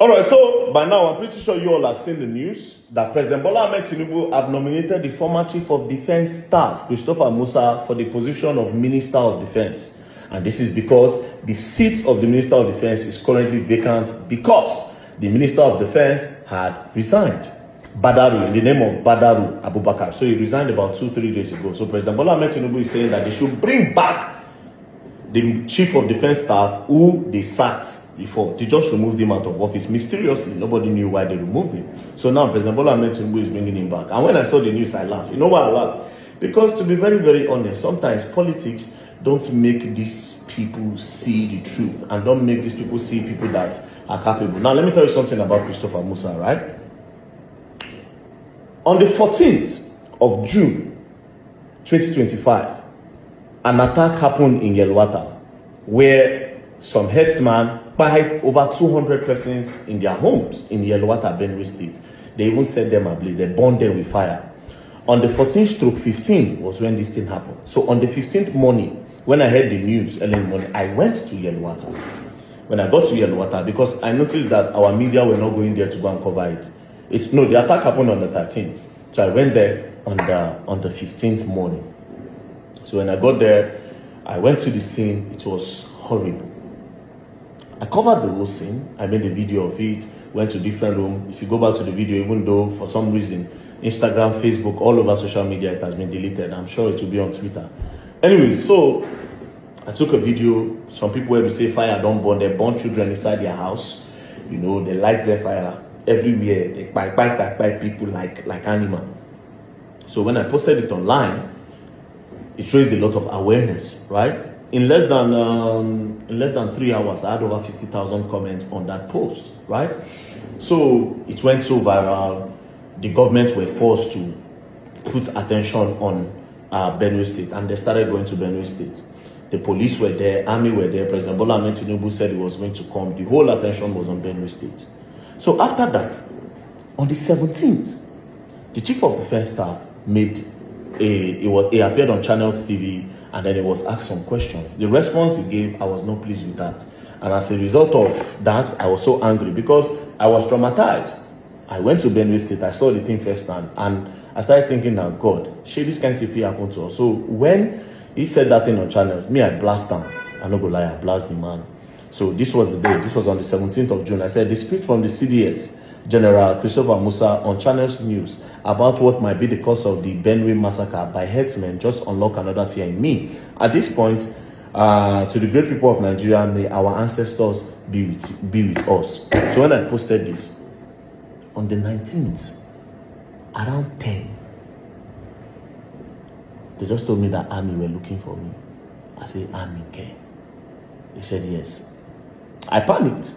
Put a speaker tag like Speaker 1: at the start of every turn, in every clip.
Speaker 1: All right, so by now, I'm pretty sure you all have seen the news that President Bola Ahmed Tinubu have nominated the former Chief of Defense Staff, Christopher Musa, for the position of Minister of Defense. And this is because the seat of the Minister of Defense is currently vacant because the Minister of Defense had resigned. Badaru, in the name of Badaru Abubakar. So he resigned about 2-3 days ago. So President Bola Ahmed Tinubu is saying that they should bring back the Chief of Defense Staff who they sacked before. They just removed him out of office mysteriously. Nobody knew why they removed him. So now President Bola Ahmed Tinubu is bringing him back. And when I saw the news, I laughed. You know why I laughed? Because to be very, very honest, sometimes politics don't make these people see the truth and don't make these people see people that are capable. Now, let me tell you something about Christopher Musa, right? On the 14th of June, 2025, an attack happened in Yelwata where some herdsmen killed over 200 persons in their homes in Yelwata, Benue State. They even set them ablaze. They burned them with fire. On the 14th/15 was when this thing happened. So on the 15th morning, when I heard the news early in the morning, I went to Yelwata. When I got to Yelwata, because I noticed that our media were not going there to go and cover it. The attack happened on the 13th. So I went there on the 15th morning. So when I got there, I went to the scene. It was horrible. I covered the whole scene. I made a video of it, went to different rooms. If you go back to the video, even though for some reason, Instagram, Facebook, all over social media, it has been deleted. I'm sure it will be on Twitter. Anyway, so I took a video. Some people will say fire don't burn. They burn children inside their house. You know, they light their fire everywhere. They bite people like animal. So when I posted it online, it raised a lot of awareness, right? In less than 3 hours, I had over 50,000 comments on that post, right? So it went so viral. The government were forced to put attention on Benue State, and they started going to Benue State. The police were there, army were there. President Bola Ahmed Tinubu said he was going to come. The whole attention was on Benue State. So after that, on the 17th, the Chief of Defense Staff he appeared on Channels TV, and then he was asked some questions. The response he gave, I was not pleased with that. And as a result of that, I was so angry because I was traumatized. I went to Benue State, I saw the thing firsthand, and I started thinking that, God, shit, this can't happen to us. So when he said that thing on Channels, me, I blast him. I'm not gonna lie, I blast the man. So this was the day, this was on the 17th of June. I said, the speech from the CDS, General Christopher Musa, on Channels News about what might be the cause of the Benue massacre by herdsmen just unlock another fear in me. At this point, to the great people of Nigeria, may our ancestors be with us. So when I posted this, on the 19th, around 10, they just told me that army were looking for me. I said, army, okay? They said, yes. I panicked.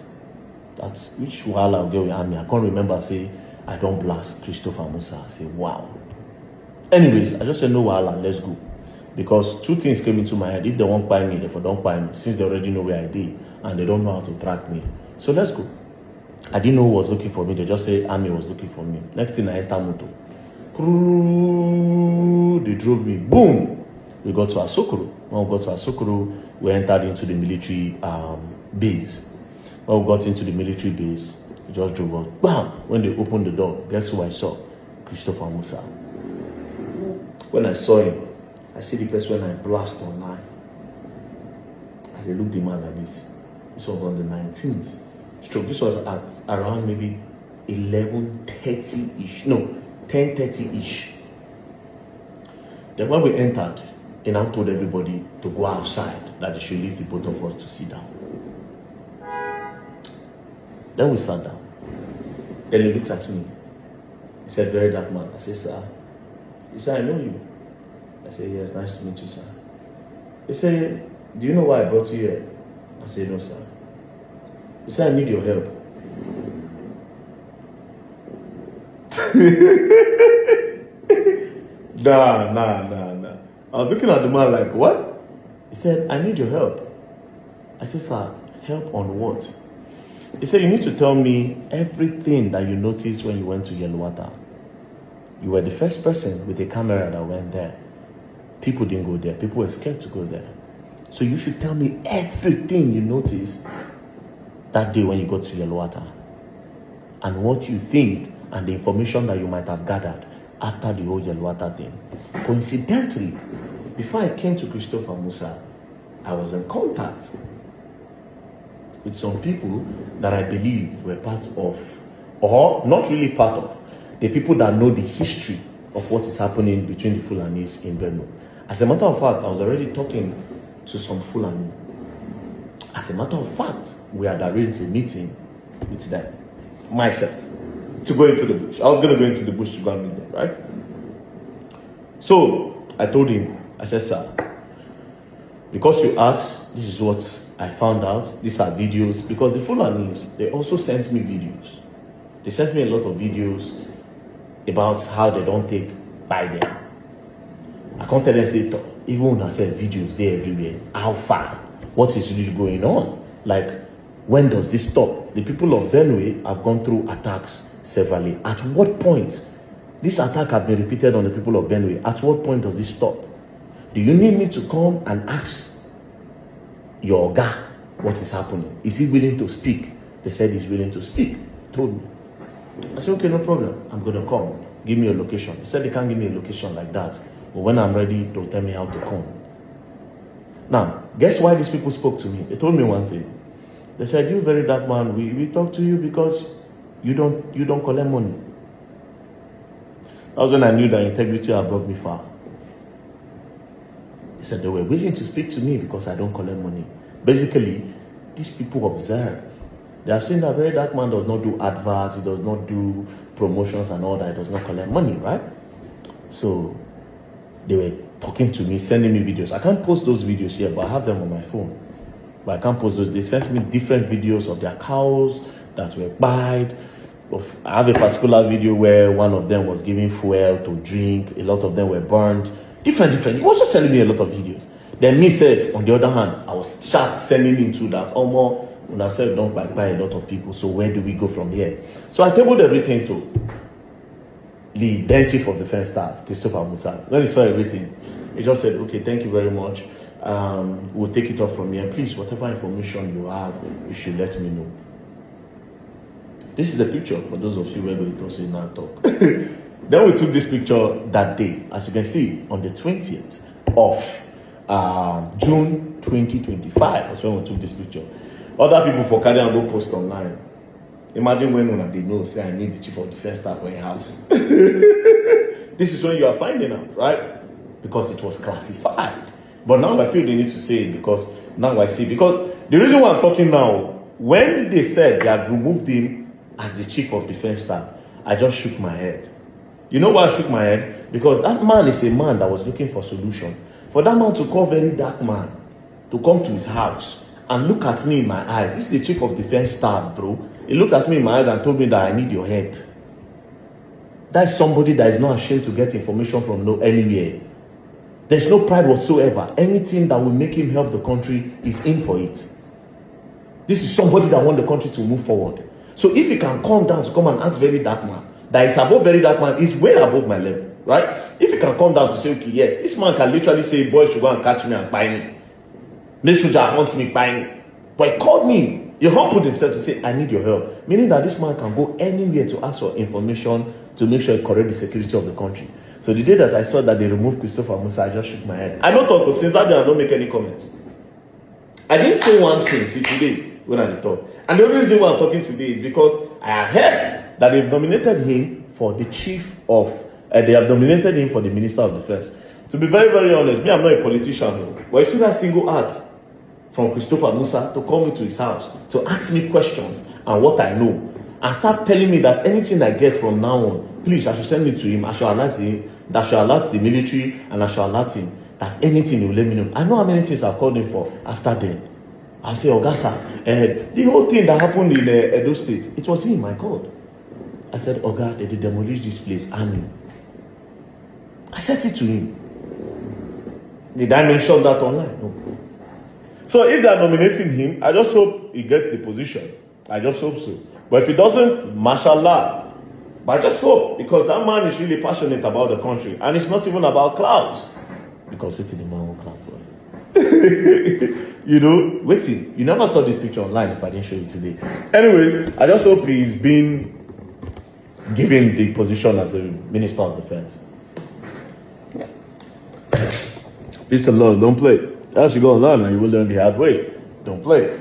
Speaker 1: That's which while I'll get with army. I can't remember, say, I don't blast Christopher Musa. I say, wow. Anyways, I just said, no, let's go. Because two things came into my head. If they won't buy me, if they don't buy me, since they already know where I did, and they don't know how to track me. So let's go. I didn't know who was looking for me. They just say army was looking for me. Next thing I enter moto. They drove me. Boom. We got to Asokoro. When we got to Asokoro, we entered into the military base. When we got into the military base, we just drove out. Bam! When they opened the door, guess who I saw? Christopher Musa. When I saw him, I see the person when I blast online. I looked the man like this. This was on the 19th. This was at around maybe 11:30-ish. No, 10:30-ish. Then when we entered, they now told everybody to go outside, that they should leave the both of us to sit down. Then we sat down. Then he looked at me. He said, very dark man. I said, sir. He said, I know you. I said, yes, nice to meet you, sir. He said, do you know why I brought you here? I said, no, sir. He said, I need your help. Nah. I was looking at the man like, what? He said, I need your help. I said, sir, help on what? He said, you need to tell me everything that you noticed when you went to Yelwata. You were the first person with a camera that went there. People didn't go there. People were scared to go there. So you should tell me everything you noticed that day when you got to Yelwata. and what you think and the information that you might have gathered after the whole Yelwata thing. Coincidentally, before I came to Christopher Musa, I was in contact with some people that I believe were part of, or not really part of, the people that know the history of what is happening between the Fulanis in Benue. As a matter of fact, I was already talking to some Fulani. As a matter of fact, we had arranged a meeting with them, myself, to go into the bush. I was going to go into the bush to go and meet them, right? So I told him, I said, sir, because you asked, this is what I found out. These are videos. Because the Fulanis, they also sent me videos. They sent me a lot of videos about how they don't take by them. I can't tell them, say, even when I said videos there everywhere, how far? What is really going on? Like, when does this stop? The people of Benue have gone through attacks severally. At what point? This attack has been repeated on the people of Benue. At what point does this stop? Do you need me to come and ask your guy what is happening? Is he willing to speak? They said he's willing to speak. Told me. I said, okay, no problem. I'm going to come. Give me a location. He said they can't give me a location like that. But when I'm ready, they'll tell me how to come. Now, guess why these people spoke to me? They told me one thing. They said, you very dark man, we talk to you because you don't collect money. That was when I knew that integrity had brought me far. They said they were willing to speak to me because I don't collect money. Basically, these people observe. They have seen that very dark man does not do adverts, he does not do promotions and all that, he does not collect money, right? So they were talking to me, sending me videos. I can't post those videos here, but I have them on my phone. But I can't post those. They sent me different videos of their cows that were buyed. I have a particular video where one of them was giving fuel to drink. A lot of them were burned. Different. He was just sending me a lot of videos. Then me said, on the other hand, I was sending him to that. Almost, when I said don't buy a lot of people. So where do we go from here? So I tabled everything to the then chief of defense staff, Christopher Musa. When he saw everything, he just said, okay, thank you very much. We'll take it up from here. Please, whatever information you have, you should let me know. This is a picture for those of you who don't say now talk. Then we took this picture that day, as you can see, on the 20th of June 2025. That's when we took this picture. Other people for carry and go post online. Imagine when they know, say, I need the chief of defense staff for a house. This is when you are finding out, right? Because it was classified. But now I feel they need to say it because now I see. Because the reason why I'm talking now, when they said they had removed him as the chief of defense staff, I just shook my head. You know why I shook my head? Because that man is a man that was looking for solution. For that man to call very dark man to come to his house and look at me in my eyes. This is the chief of defense staff, bro. He looked at me in my eyes and told me that I need your help. That's somebody that is not ashamed to get information from anywhere. There's no pride whatsoever. Anything that will make him help the country is in for it. This is somebody that wants the country to move forward. So if he can come down to come and ask very dark man, that is above very dark man, is way above my level, right? If he can come down to say, okay, yes, this man can literally say, boys should go and catch me and buy me. This soldier wants me, buy me. But he called me. He humbled himself to say, I need your help. Meaning that this man can go anywhere to ask for information to make sure he correct the security of the country. So the day that I saw that they removed Christopher Musa, I just shook my head. I don't talk, but since that day I don't make any comment. I didn't say one thing till today when I talk. And the only reason why I'm talking today is because I heard that they've nominated him for the chief of, they have nominated him for the Minister of Defense. To be very, very honest, me, I'm not a politician, but you see that single act from Christopher Musa to call me to his house, to ask me questions and what I know, and start telling me that anything I get from now on, please, I should send it to him, I should alert him, that I should alert the military, and I should alert him. That's anything he will let me know. I know how many things I've called him for after then. I'll say, Ogasa, the whole thing that happened in Edo State, it was him I called. I said, Oga, they did demolish this place, army. I sent it to him. Did I mention that online? No. So if they are nominating him, I just hope he gets the position. I just hope so. But if he doesn't, mashallah. But I just hope, because that man is really passionate about the country. And it's not even about clouds. Because waiting, the man will clap for him. You know, waiting. You never saw this picture online if I didn't show you today. Anyways, I just hope he's been given the position as the Minister of Defense. Peace and love. Don't play. As you go on, and you will learn the hard way. Don't play.